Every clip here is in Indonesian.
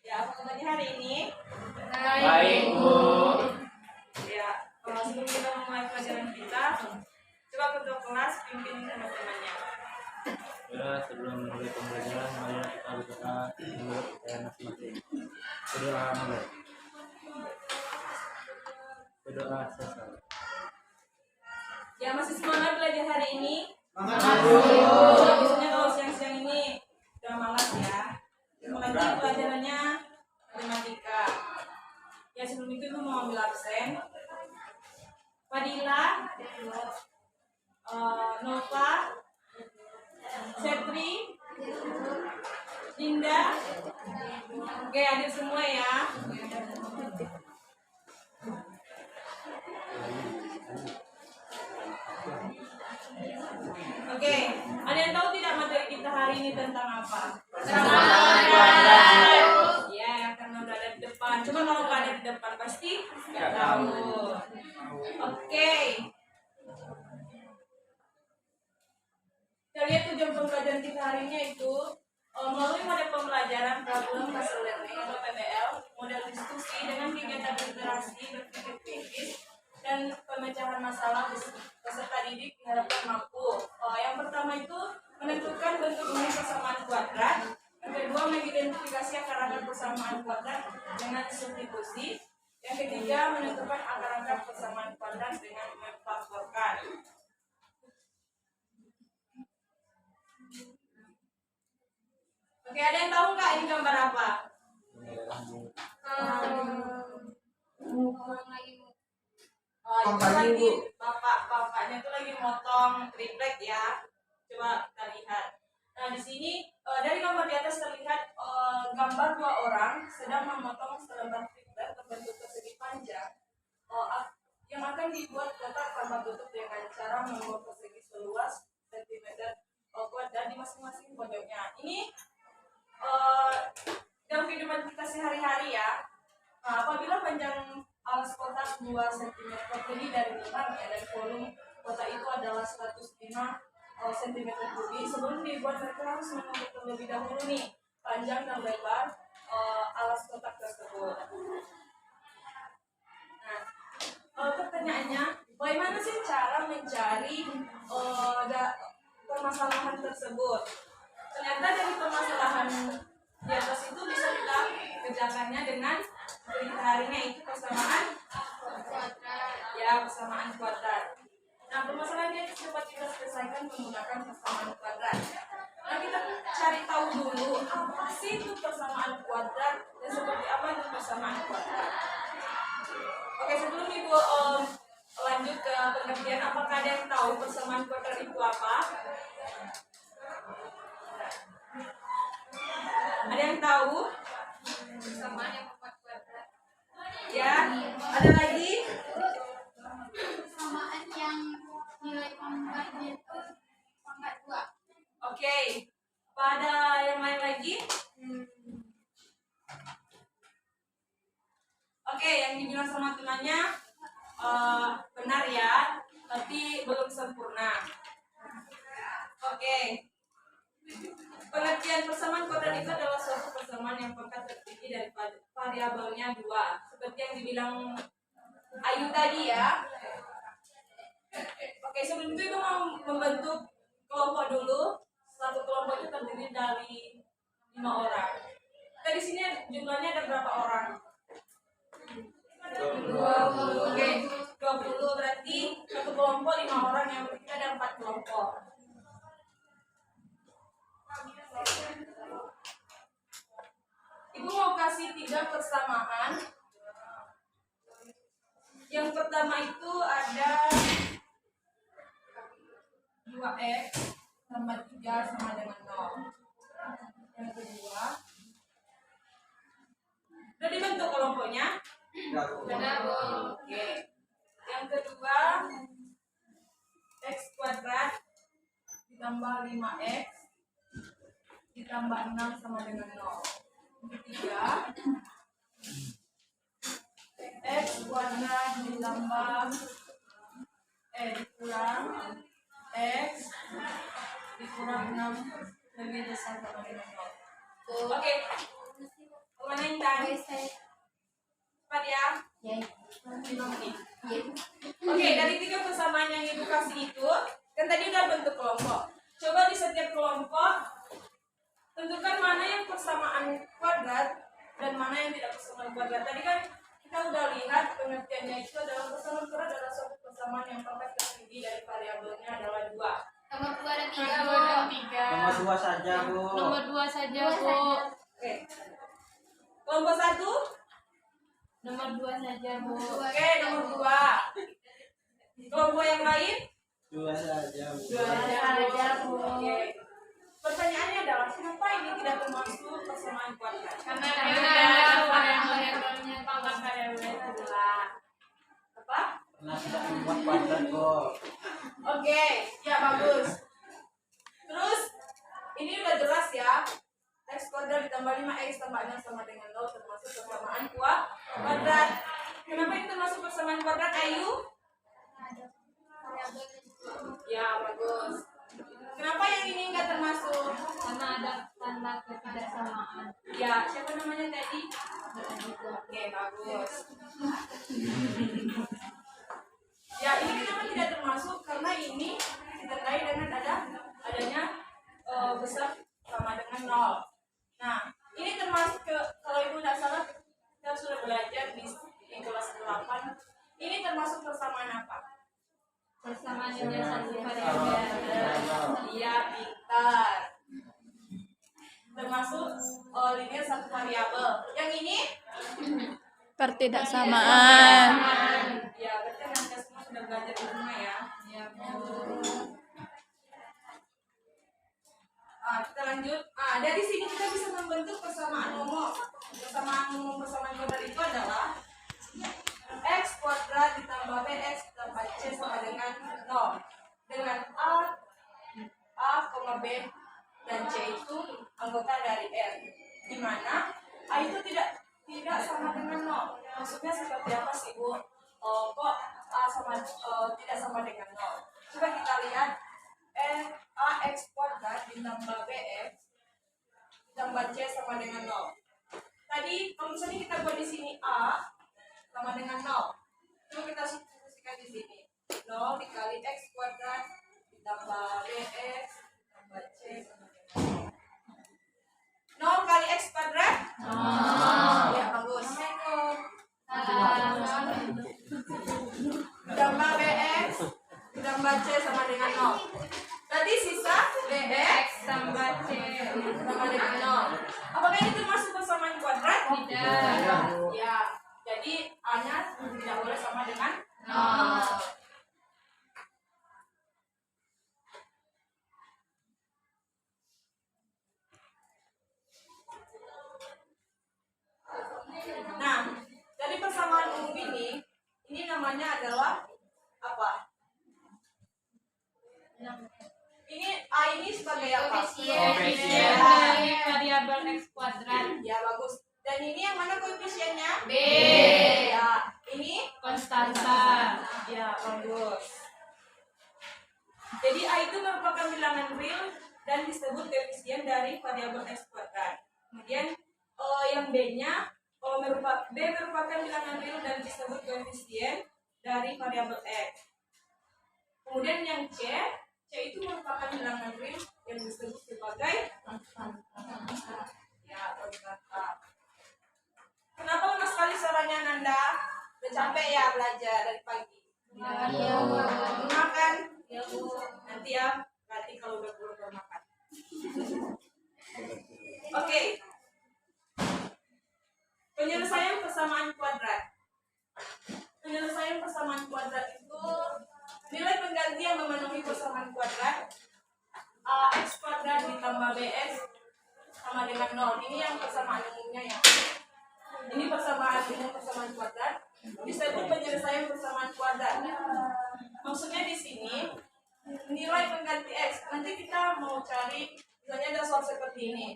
Ya, apa kabarnya hari ini? Baik, Bu. Ya, sebelum kita memulai pelajaran kita, coba ketua kelas pimpin teman-temannya. Ya, sebelum mulai pembelajaran, mari kita berdoa menurut percayaan masing-masing. Berdoa mulai. Berdoa selesai. Ya, masih semangat belajar hari ini? Semangat. Biasanya kalau siang-siang ini udah malas ya. Apalagi pelajarannya matematika. Ya, sebelum itu Ibu mau ambil absen. Fadila, Nova, Setri, Dinda. Oke, hadir semua ya. Oke, ada yang tahu tidak materi kita hari ini tentang apa? Ya, karena udah ada di depan. Coba kalau nggak ada di depan pasti nggak tahu. Oke. Kita lihat tujuan pembelajaran kita hari ini itu melalui model pembelajaran problem puzzle learning atau PBL, model diskusi dengan kegiatan berinteraksi, berpikir kritis, dan pemecahan masalah peserta didik diharapkan mampu. Yang pertama itu menentukan bentuk unit persamaan kuadrat. Yang kedua mengidentifikasi akar-akar persamaan kuadrat dengan substitusi. Yang ketiga menentukan akar-akar persamaan kuadrat dengan memfaktorkan. Oke, ada yang tahu nggak ini gambar apa? Itu lagi bapaknya itu lagi motong triplek ya. Coba kita lihat. Nah di sini dari gambar di atas terlihat gambar dua orang sedang memotong selembar triplek berbentuk persegi panjang yang akan dibuat kotak tanpa tutup dengan cara membuat persegi seluas sentimeter dan di masing-masing pojoknya. Ini dalam kehidupan kita sehari-hari ya. Nah, apabila panjang alas kotak 2 cm lebih dari lubangnya dan volume kotak itu adalah 105 cm kubik, sebelum dibuat mereka harus menentukan terlebih dahulu nih panjang dan lebar alas kotak tersebut. Nah, pertanyaannya, bagaimana sih cara mencari permasalahan tersebut? Ternyata dari permasalahan di atas itu bisa kita kerjakannya dengan perintah harinya itu persamaan kuadrat. Nah, permasalahannya itu dapat kita selesaikan menggunakan persamaan kuadrat. Nah, kita cari tahu dulu apa sih itu persamaan kuadrat dan seperti apa itu persamaan kuadrat. Oke, sebelum Ibu lanjut ke pengertian, apakah ada yang tahu persamaan kuadrat itu apa? Ada yang tahu? Persamaan yang 4 kuadrat. Ya, ada lagi? Persamaan yang nilai pangkatnya itu pangkat 2. Oke. Pada yang lain lagi? Oke, yang dibilang sama temannya benar ya, tapi belum sempurna. Oke. Pengertian persamaan kuadrat itu adalah suatu persamaan yang pangkat tertinggi dari variabelnya 2. Seperti yang dibilang Ayu tadi ya. Oke, sebelum itu mau membentuk kelompok dulu. Satu kelompok itu terdiri dari 5 orang. Kita di sini jumlahnya ada berapa orang? 20. Oke, 20 berarti satu kelompok 5 orang, yang berarti ada 4 kelompok. Ibu mau kasih 3 persamaan. Yang pertama itu ada 2x tambah 3 sama dengan 0. Yang kedua, udah dibentuk kelompoknya? Sudah. Oke. Yang kedua, x kuadrat ditambah 5x ditambah 6 sama dengan 0. Yang ketiga, x kuadrat ditambah dikurang x dikurang 6 lebih besar sama dengan 0. Oke. Mana Intan? Cepat ya. 5 menit. Oke, dari 3 persamaan yang ibu kasih itu, kan tadi udah bentuk kelompok. Coba di setiap kelompok tentukan mana yang persamaan kuadrat dan mana yang tidak persamaan kuadrat. Tadi kan kita udah lihat pengertiannya itu adalah persamaan kuadrat adalah suatu persamaan yang perfect terdiri dari variabelnya adalah 2. Nomor 2 dan 3, Nomor Bu. 2 saja, Bu. Nomor 2 saja, Bu. Oke. Kelompok 1. Nomor 2 saja, Bu. Oke, nomor 2. Kelompok yang lain? 2 saja, Bu. 2 saja, Bu. Oke. Pertanyaannya adalah kenapa ini tidak termasuk persamaan kuadrat? Karena ada variabelnya Pangkat variabelnya adalah apa? Karena tidak membuat kuadrat, Bu. Oke, ya bagus. Terus ini udah jelas ya. X kuadrat ditambah 5x tambah 6 sama dengan 0 termasuk persamaan kuadrat. Kenapa ini termasuk persamaan kuadrat, Ayu? Ya, bagus. Kenapa yang ini enggak termasuk? karena ada tanda ketidaksamaan. Ya, siapa namanya tadi? Oke, bagus. Ya, ini kenapa tidak termasuk? Karena ini ditandai dengan adanya besar sama dengan 0. Nah, ini termasuk kalau ibu tidak salah kita sudah belajar di kelas 8. Ini termasuk persamaan apa? Persamaan yang satu variabel. Iya, pintar. Termasuk linear satu variabel. Yang ini? Pertidaksamaan. Ya, berarti Anda semua sudah belajar di rumah ya. Ya, Bu. Kita lanjut. Dari sini kita bisa membentuk persamaan nomor. Persamaan kuadrat itu adalah x kuadrat ditambah bx ditambah c sama dengan 0. Dengan a, b, dan c itu anggota dari R. Di mana a itu tidak sama dengan 0. Maksudnya seperti apa sih, Bu? Kok a tidak sama dengan 0? Coba kita lihat. Ax kuadrat ditambah bx ditambah c sama dengan 0. Tadi kalau misalnya kita buat di sini a sama dengan 0, coba kita substitusikan di sini 0 dikali x kuadrat ditambah bx ditambah c sama dengan 0 kali x kuadrat 0. Ya, bagus. Ditambah bx ditambah c sama dengan 0. Berarti sisa bx Tambah C. sama dengan 0. Apakah ini termasuk persamaan kuadrat? Tidak. Ya, jadi A-nya tidak boleh sama dengan 0. Nah, dari persamaan umum ini namanya adalah apa? Ini A ini sebagai apa? Koefisien dari variabel x kuadrat. Ya, bagus. Dan ini yang mana koefisiennya? B. Ya, ini Konstanta. ya, bagus. Jadi A itu merupakan bilangan real dan disebut koefisien dari variabel x kuadrat. Kemudian yang B-nya merupakan bilangan real dan disebut koefisien dari variabel x. Kemudian yang C itu merupakan bilangan real yang disebut sebagai ya, konstanta. Kenapa lama sekali suaranya Nanda? Udah capek ya belajar dari pagi? Iya, Makan? Ya, Bu. Nanti ya, nanti kalau udah pulang makan. Oke. Penyelesaian persamaan kuadrat. Penyelesaian persamaan kuadrat itu nilai pengganti yang memenuhi persamaan kuadrat ax kuadrat ditambah bx sama dengan 0. Ini yang persamaan umumnya ya. Ini persamaan umum persamaan kuadrat. Disebut penyelesaian persamaan kuadrat. Maksudnya di sini nilai pengganti x. Nanti kita mau cari, misalnya ada soal seperti ini.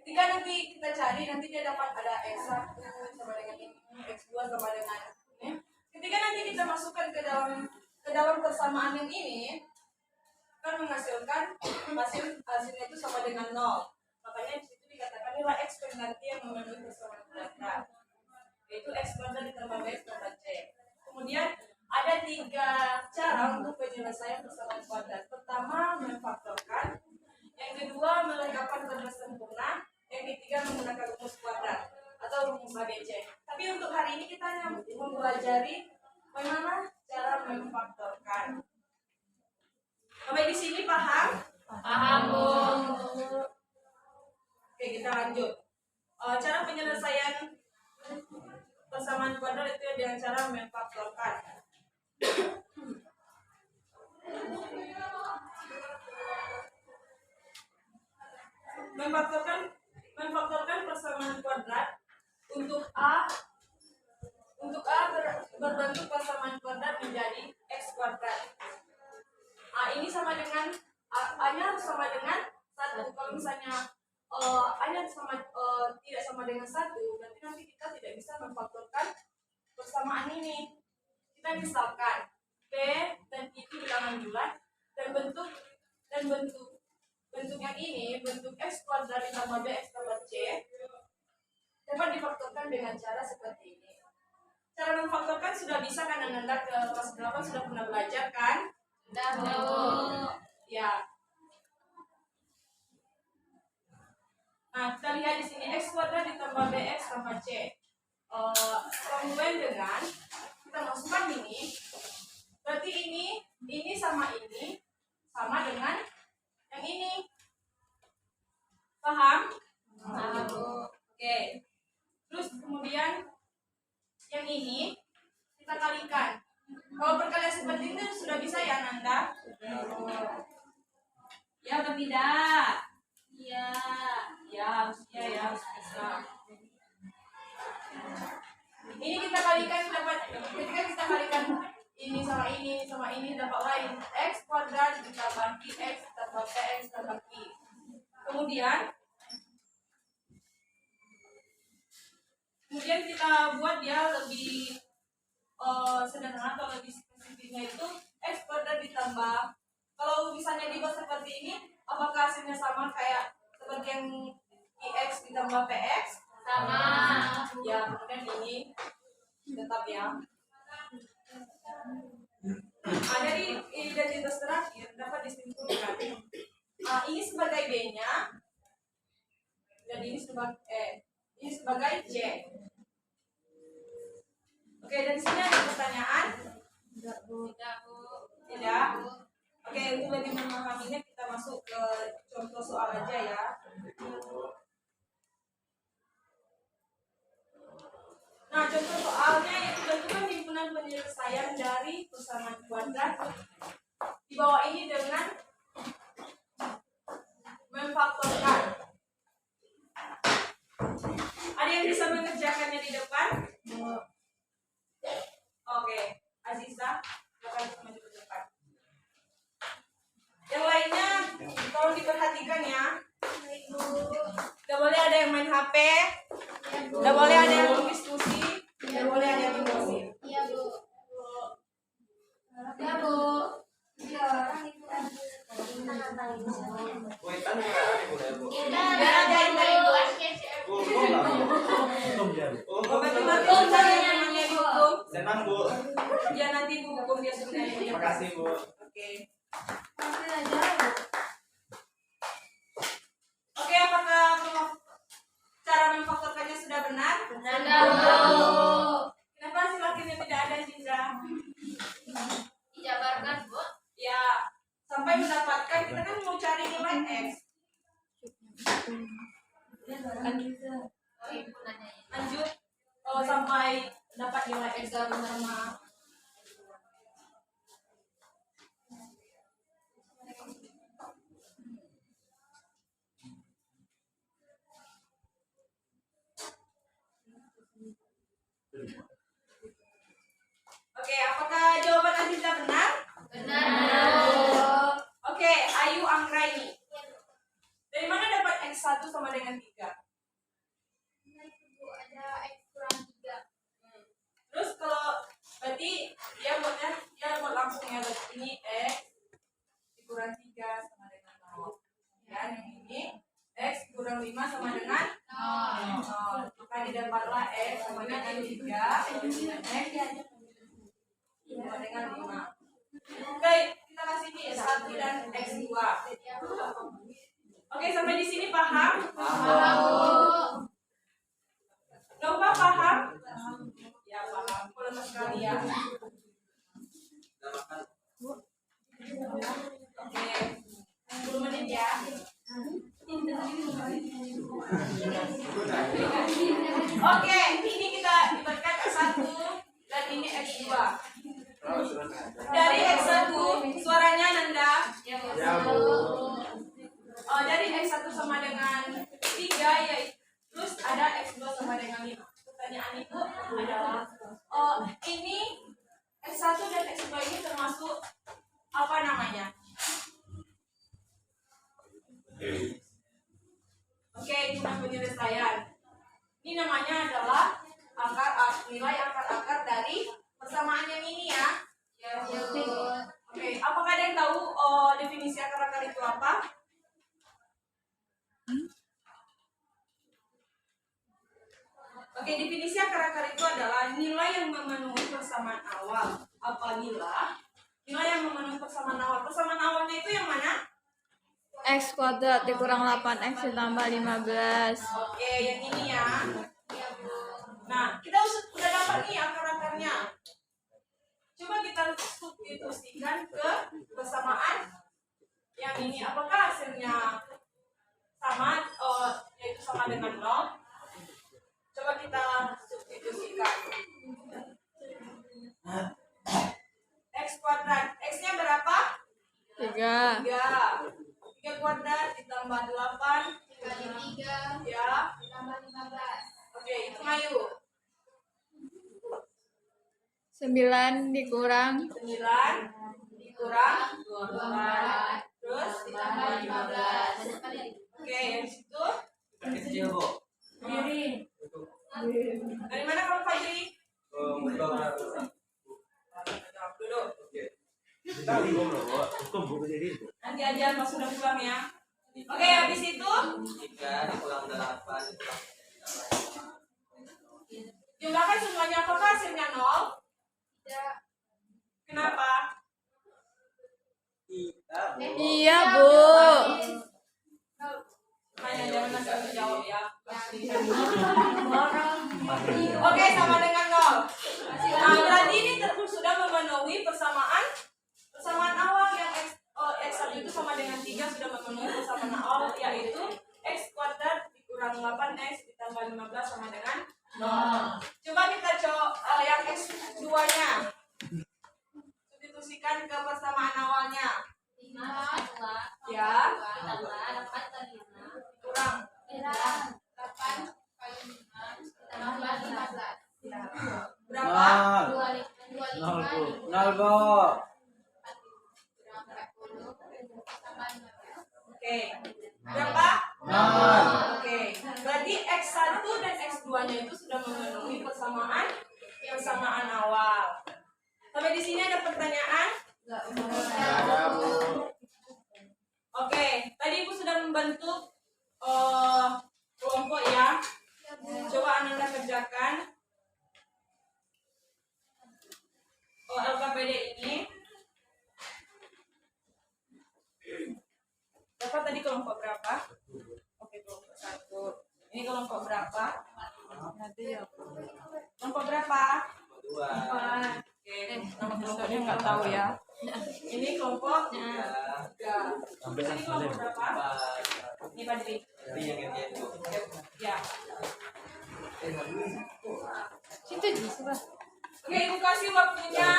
Ketika nanti kita cari, nanti dia dapat ada x1 sama dengan ini, x2 sama dengan ini. Ketika nanti kita masukkan ke dalam persamaan yang ini, kan menghasilkan hasilnya itu sama dengan 0. Makanya di situ dikatakan nilai X pengganti yang memenuhi persamaan kuadrat, yaitu X kuadrat ditambah BX tambah C. Kemudian ada 3 cara untuk penyelesaian persamaan kuadrat. Pertama, memfaktorkan. Yang kedua, melengkapkan kuadrat sempurna. Yang ketiga, menggunakan rumus kuadrat atau rumus ABC. Tapi untuk hari ini kita hanya mempelajari bagaimana cara memfaktorkan. Sampai di sini paham? Paham, Bu. Oke, kita lanjut. Cara penyelesaian persamaan kuadrat itu dengan cara memfaktorkan. Memfaktorkan persamaan kuadrat untuk A berbentuk persamaan kuadrat menjadi X kuadrat. A ini sama dengan A-nya harus sama dengan 1. Kalau misalnya A-nya tidak sama dengan 1, berarti nanti kita tidak bisa memfaktorkan persamaan ini. Kita misalkan B dan itu bilangan bulat dan bentuk yang ini, bentuk X kuadrat ditambah BX tambah C, dapat difaktorkan dengan cara seperti ini. Cara memfaktorkan sudah bisa kan Anda ke kelas 8 sudah pernah belajar kan? Sudah, Bu. Ya. Nah, kita lihat di sini X kuadrat ditambah BX tambah C. Kongruen dengan kita masukkan ini. Berarti ini sama dengan yang ini. Paham? Paham, Bu. Oke. Terus kemudian yang ini kita kalikan. Kalau perkalian seperti ini sudah bisa ya Nanda? Ya atau tidak? Iya. Ya harusnya ya harus bisa. Ini kita kalikan dapat, ketika kita kalikan ini sama ini dapat lain X kuadrat ditambah X tambah PX tambah Q. Kemudian kita buat dia lebih sederhana atau lebih spesifiknya itu X kuadrat ditambah, kalau misalnya dibuat seperti ini apakah hasilnya sama kayak seperti yang X ditambah PX? Sama. Ya, kemudian ini tetap ya. Jadi identitas terakhir dapat disimpulkan. Ini sebagai B-nya dan ini sebagai C. Oke, dari sini ada pertanyaan? Tidak, Bu. Tidak. Oke, untuk lebih memahaminya kita masuk ke contoh soal aja ya. Nah, contoh soalnya yaitu tentukan himpunan penyelesaian dari persamaan kuadrat di bawah ini dengan memfaktorkan. Ada yang bisa mengerjakannya di depan? Oke, Aziza, silakan maju ke depan. Yang lainnya tolong diperhatikan ya. Tidak boleh ada yang main HP, tidak boleh ada yang berdiskusi, tidak boleh ada yang menggosip. Iya, Bu. Ya, Bu. Biar ada yang dari Bu. Matematika sudah yang namanya dihukum. Senang, Bu. Ya nanti Bu hukum dia sebenarnya. Terima kasih, Bu. Oke. Oke, apakah cara memfaktorkannya sudah benar? Sudah, Bu. Kenapa hasil akhirnya tidak ada, Zinza? Dijabarkan, Bu. Ya, sampai mendapatkan, kita kan mau cari nilai X. Oh, Ibu nanya ini. Lanjut, sampai dapat nilai X sama. Oke, apakah jawaban Aziza benar? Benar. Oke, Ayu Anggraini. Dari mana dapat X1 sama dengan 3? Bu, ada X kurang 3. Terus kalau berarti dia buat langsung ya, berarti ini X dikurang 3 sama dengan 0. Dan yang ini X kurang dikurang 5 sama dengan 0. Maka didapatlah X sama dengan 3. X sama dengan 5. Oke, kita kasih X1 dan X2. Oke, sampai di sini paham? Nova paham? Ya, paham. Kalau sekalian. Oke, 10 menit ya. Oke, ini kita ibaratkan X1 dan ini X2. Dari X1 suaranya Nanda. Dari X1 sama dengan 3 yaitu terus ada X2 sama dengan 5. Pertanyaan itu adalah ini X1 dan X2 ini termasuk apa namanya? Oke, ini penyelesaian. Ini namanya adalah nilai akar-akar dari persamaan yang ini ya. Oke, apakah ada yang tahu definisi akar-akar itu apa? Oke, definisi akar-akar itu adalah nilai yang memenuhi persamaan awal. Apabila nilai yang memenuhi persamaan awal. Persamaan awalnya itu yang mana? X kuadrat dikurang 8X ditambah 15. Oke, yang ini ya. Nah, kita udah dapat nih akar-akarnya. Coba kita substitusikan ke persamaan yang ini. Apakah hasilnya sama? Yaitu sama dengan 0. Coba kita substitusikan. X kuadrat. X-nya berapa? 3. 3 kuadrat ditambah 8 Kali 3 ya. ditambah 15. Oke, hitung ayo. 9 dikurang 9 dikurang 24. Terus ditambah 15. Oke, yang situ Kecil kok. dari mana kamu Fajri? Duduk. Nanti aja pas sudah pulang ya. Oke, habis itu 3 dikurang 8 jumlahkan semuanya. Apakah hasilnya 0? tidak. Kenapa? Iya, Bu. Hanya jangan langsung dijawab ya. Oke, sama dengan 0. Nah, berarti ini sudah memenuhi persamaan awal yang X1 itu sama dengan 3 sudah memenuhi persamaan awal yaitu X kuadrat dikurang 8X ditambah 15 sama dengan 0. Coba kita yang X2-nya. Substitusikan ke persamaan awalnya. 5 Ya. Kurang 8 kali 5 ditambah 15. berapa? 25 Nol, kok. Oke. Berapa? 0. Oke. Berarti X1 dan X2-nya itu sudah memenuhi persamaan awal. Sampai di sini ada pertanyaan? Oke, tadi Ibu sudah membentuk kelompok ya. Coba Anda kerjakan LKPD ini. Berapa tadi kelompok berapa? Oke, kelompok 1. Ini kelompok berapa? Kelompok berapa? 2. Oke, nama kelompoknya nggak tahu ya. Ini kelompok 3. Sampai Ini kelompok berapa? 4. Ini Padri. Ini yang itu. Ya. Situ Ji, sebelah. Oke, Ibu kasih waktunya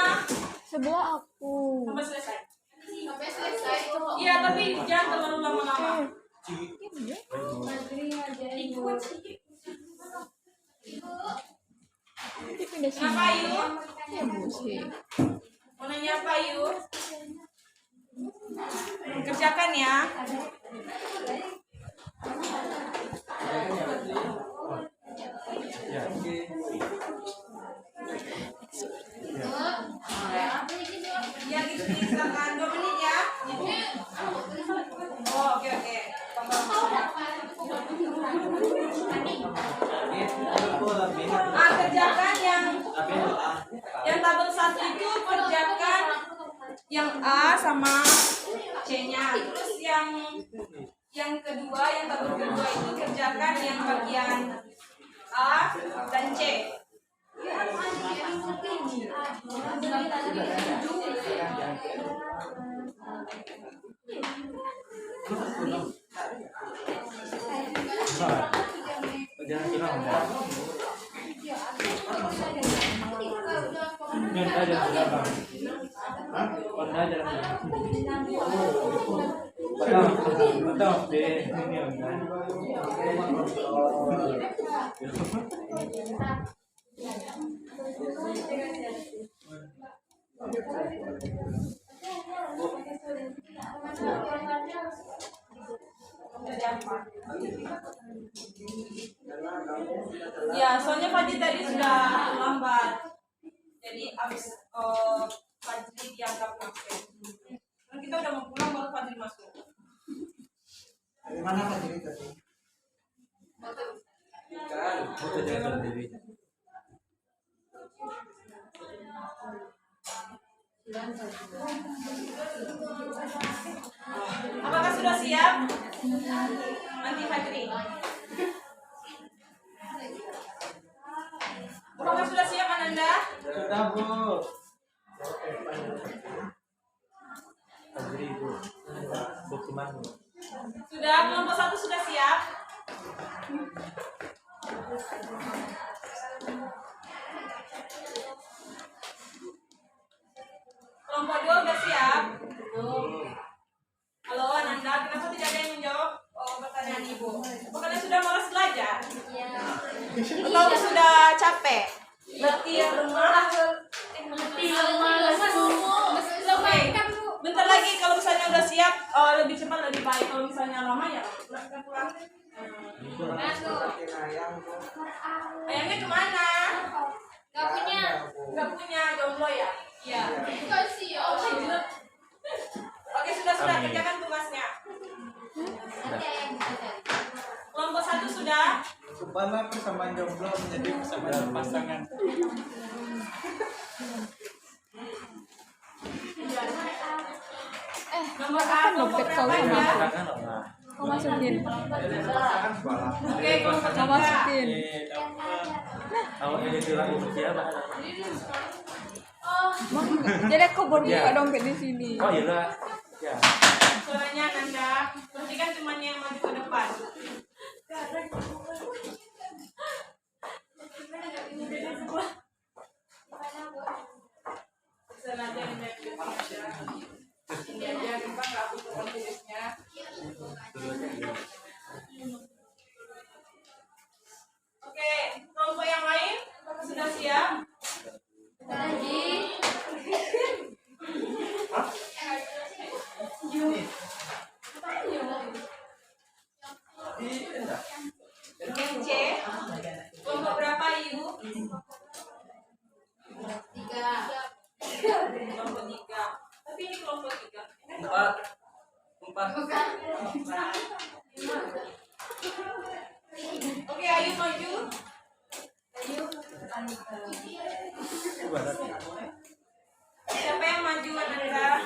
Sebelah aku. sampai selesai. sampai selesai. Iya, tapi jangan terlalu lama-lama. Ikut sedikit. Nanti pindah sini. Kenapa Ayu? Ya, Bu sih. Mau nanya apa Ayu? Kerjakan ya. Ya, gitu silakan 2 menit ya. Oh, oke. itu kerjakan yang A sama C-nya. Terus yang kedua, yang tabel kedua itu kerjakan yang bagian A dan C. Jangan bilang enggak. Ini aja berapa? Hah? Pernah aja lah. Betul, deh. Ini enggak. Ya, soalnya Fadli tadi sudah lambat. Jadi abis Fadli dianggap absen. Kan kita udah mau pulang baru Fadli masuk. Dari mana Pak Jiri tadi? Kan. Foto jaga sendiri. Apakah sudah siap? Nanti Fadli. Apakah sudah siap Ananda? Sudah, Bu. Sendiri itu. Dokumen. Sudah, kelompok 1 sudah siap? Kelompok 2 udah siap? Halo Ananda, kenapa tidak ada yang menjawab pertanyaan Ibu? Apa kalian sudah malas belajar? Atau sudah capek? Letih, lemah? Oke, bentar lagi kalau misalnya udah siap, lebih cepat lebih baik. Kalau misalnya lama ya pulang. Ayamnya kemana? Gak punya, jomblo ya? Iya. Oke, sudah Amin. kerjakan tugasnya. Kelompok 1 sudah? Supaya persamaan jomblo menjadi persamaan pasangan. Nomor A, kelompok berapa ya? Silakan Oma. Kau masukin. Oke, kelompok Kau 3. masukin. Awak ini bilang untuk siapa? Jadi aku baru buka dompet di sini. Oh iya. Ya. Suaranya Nanda, perhatikan temannya yang maju ke depan. Sengaja ini aja, Gempa nggak butuh tulisnya. Oke, kelompok yang lain sudah siap? Yang C, kelompok berapa Ibu? Kelompok 3. Tapi ini kelompok 3. Empat. Oke, ayo maju. Siapa yang maju Ananda?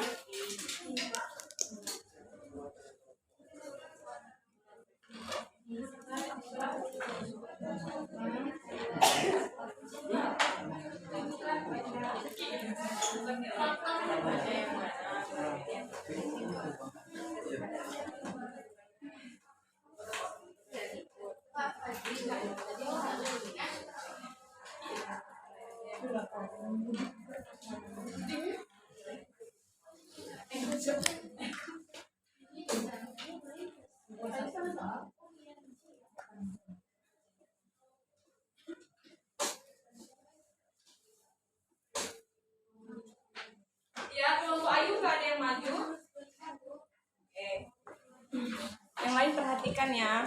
Ya, kelompok Ayu nggak ada yang maju. Oke. Yang lain perhatikan ya.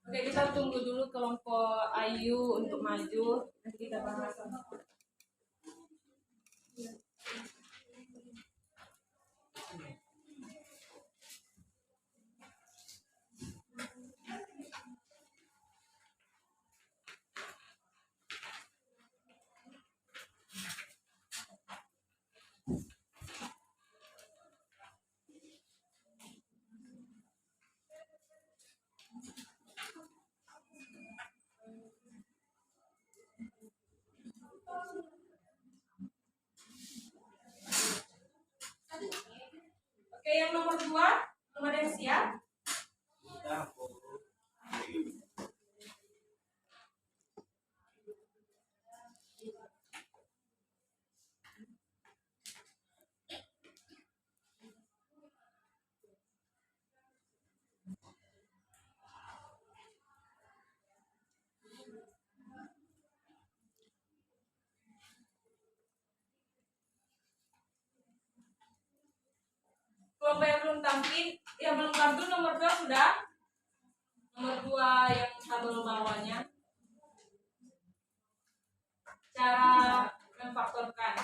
Oke, kita tunggu dulu kelompok Ayu untuk maju. Nanti kita bahas. samping yang belum kartu nomor 2 sudah. Nomor 2 yang tabel bawahnya. Cara memfaktorkan.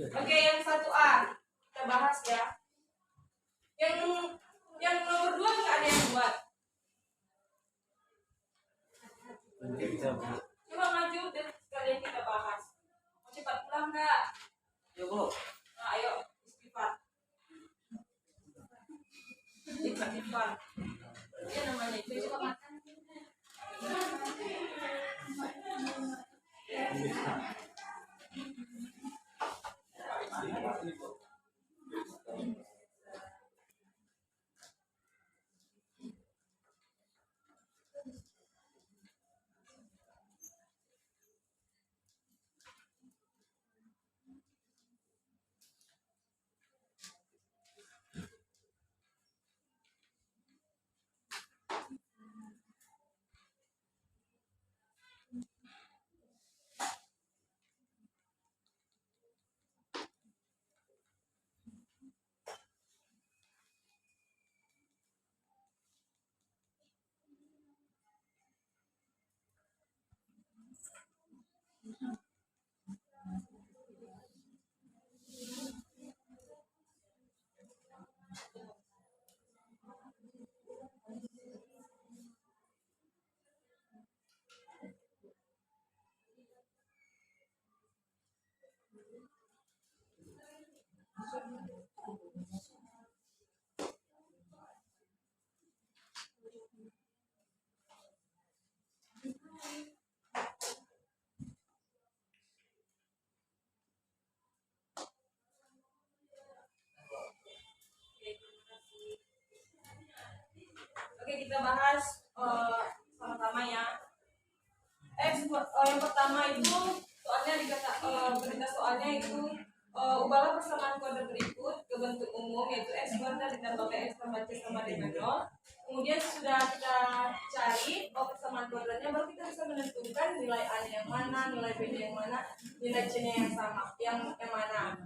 Oke, yang 1A kita bahas ya. Yang nomor 2 nggak ada yang buat. Bisa, Bu. Coba maju dan sekalian kita bahas. Mau cepat pulang nggak? Ya Bu. Nah, ayo istighfar. Istighfar. Ini namanya itu coba makan. Oke, kita bahas sama-sama ya. Yang pertama itu soalnya berita soalnya itu ubahlah persamaan kode berikut ke bentuk umum yaitu x kuadrat ditambah x tambah c sama dengan 0. Kemudian sudah kita cari persamaan kuadratnya, baru kita bisa menentukan nilai a nya yang mana, nilai b nya yang mana, nilai c nya yang sama, yang mana.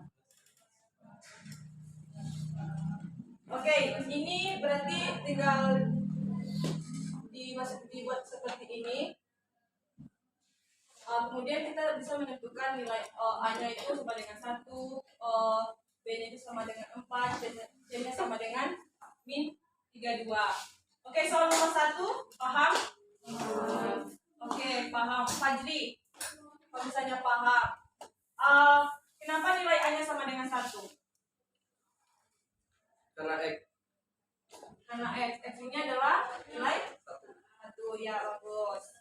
Oke, ini berarti tinggal dibuat seperti ini. Kemudian kita bisa menentukan nilai A-nya itu sama dengan 1, B-nya itu sama dengan 4, C-nya sama dengan min 32. Oke, soal nomor 1, paham? Oke, paham. Fajri, kalau misalnya paham. Kenapa nilai A-nya sama dengan 1? Karena X. Karena X-nya adalah nilai 1, ya bagus.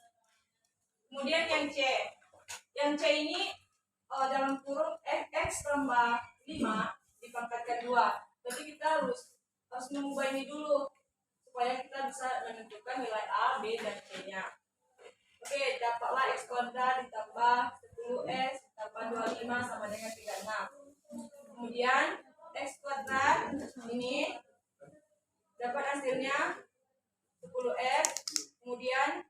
Kemudian yang C. Yang C ini dalam kurung X tambah 5 dipangkatkan 2. Berarti kita harus mengubah ini dulu supaya kita bisa menentukan nilai A, B, dan C-nya. Oke, dapatlah X kuadrat ditambah 10X ditambah 25 sama dengan 36. Kemudian X kuadrat ini dapat hasilnya 10X. Kemudian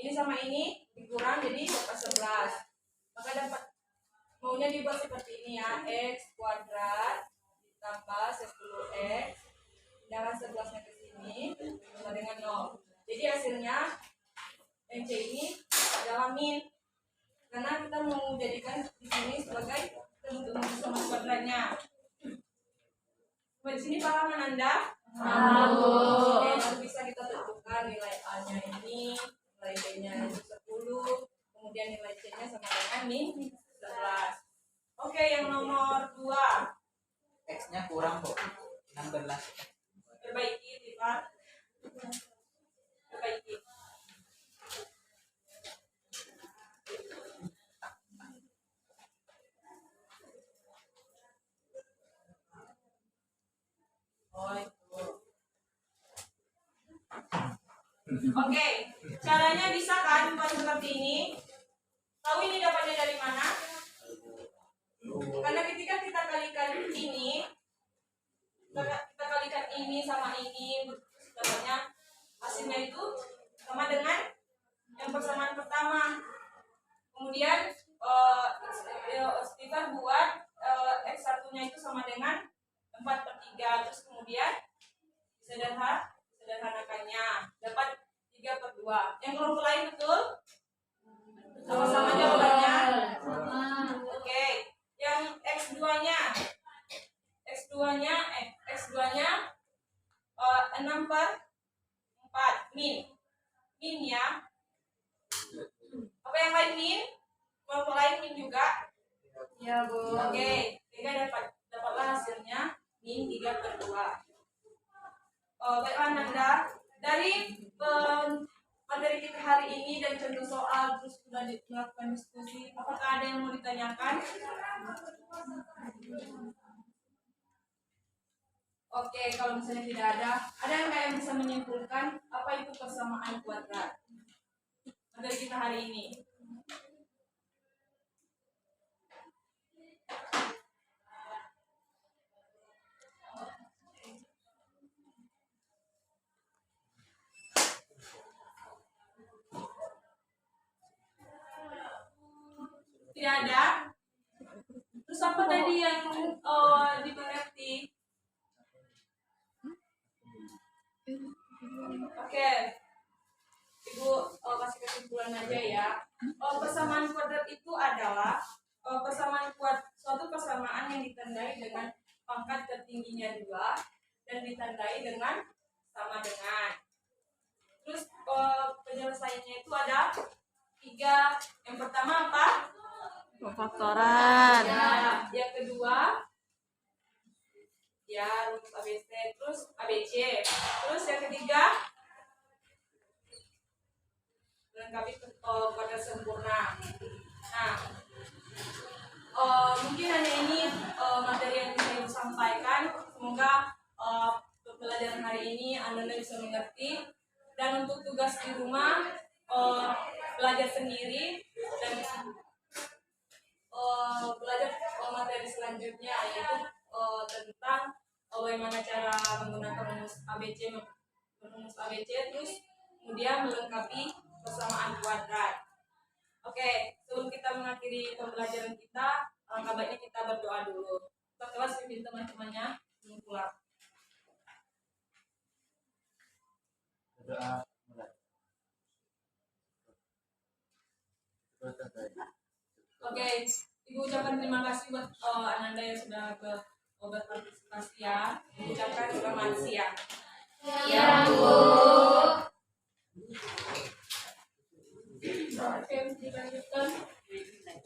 ini sama ini dikurang jadi dapat 11. Maka dapat maunya dibuat seperti ini ya, x kuadrat ditambah 10x dengan 11 nya ke sini sama dengan 0. Jadi hasilnya yang C ini adalah min, karena kita mau jadikan di sini sebagai bentuk persamaan kuadratnya. Di sini paham Anda? Tahu. Oke, lalu bisa kita tentukan nilai A-nya ini, nilai B-nya itu 10, kemudian nilai C-nya sama dengan min 11. Oke, yang nomor 2. X-nya kurang kok. 16. Perbaiki, Tifa. Perbaiki. Oh, itu. Oke, caranya bisa kan buat seperti ini? Tahu ini dapatnya dari mana? Karena ketika kita kalikan ini, kita kalikan ini sama ini, sebenarnya hasilnya itu sama dengan yang persamaan pertama. Kemudian Stephen buat X1-nya itu sama dengan 4/3. Terus kemudian sederhanakannya dapat 3/2. Yang kelompok lain betul? Sama-sama jawabannya. Oke. Yang X2-nya 6/4 min ya. Apa yang lain min? Kelompok lain min juga? Ya, Bu. Oke, sehingga dapatlah hasilnya min 3/2. Baiklah Nanda, dari materi kita hari ini dan contoh soal terus sudah dilakukan diskusi, apakah ada yang mau ditanyakan? Oke, kalau misalnya tidak ada yang nggak yang bisa menyimpulkan apa itu persamaan kuadrat? Materi kita hari ini. Tidak ada? Terus apa tadi yang dimengerti? Oke, Ibu kasih kesimpulan aja ya. Persamaan kuadrat itu adalah suatu persamaan yang ditandai dengan pangkat tertingginya 2 dan ditandai dengan sama dengan. Terus penyelesaiannya itu ada 3. Yang pertama apa? Pemfaktoran. Ya, yang kedua ya rumus ABC, terus ABC. Terus yang ketiga melengkapi kuadrat sempurna. Nah, mungkin hanya ini materi yang bisa Ibu sampaikan. Semoga pembelajaran hari ini Anda bisa mengerti. Dan untuk tugas di rumah belajar sendiri dan belajar materi selanjutnya, yaitu tentang bagaimana cara menggunakan rumus ABC, terus kemudian melengkapi persamaan kuadrat. Oke, sebelum kita mengakhiri pembelajaran kita, alangkah baiknya kita berdoa dulu. Kita kelas pimpin teman-temannya sebelum pulang. Berdoa mulai. Oke, Ibu ucapkan terima kasih buat Ananda yang sudah berpartisipasi ya. Ucapkan selamat siang. Ya, Bu.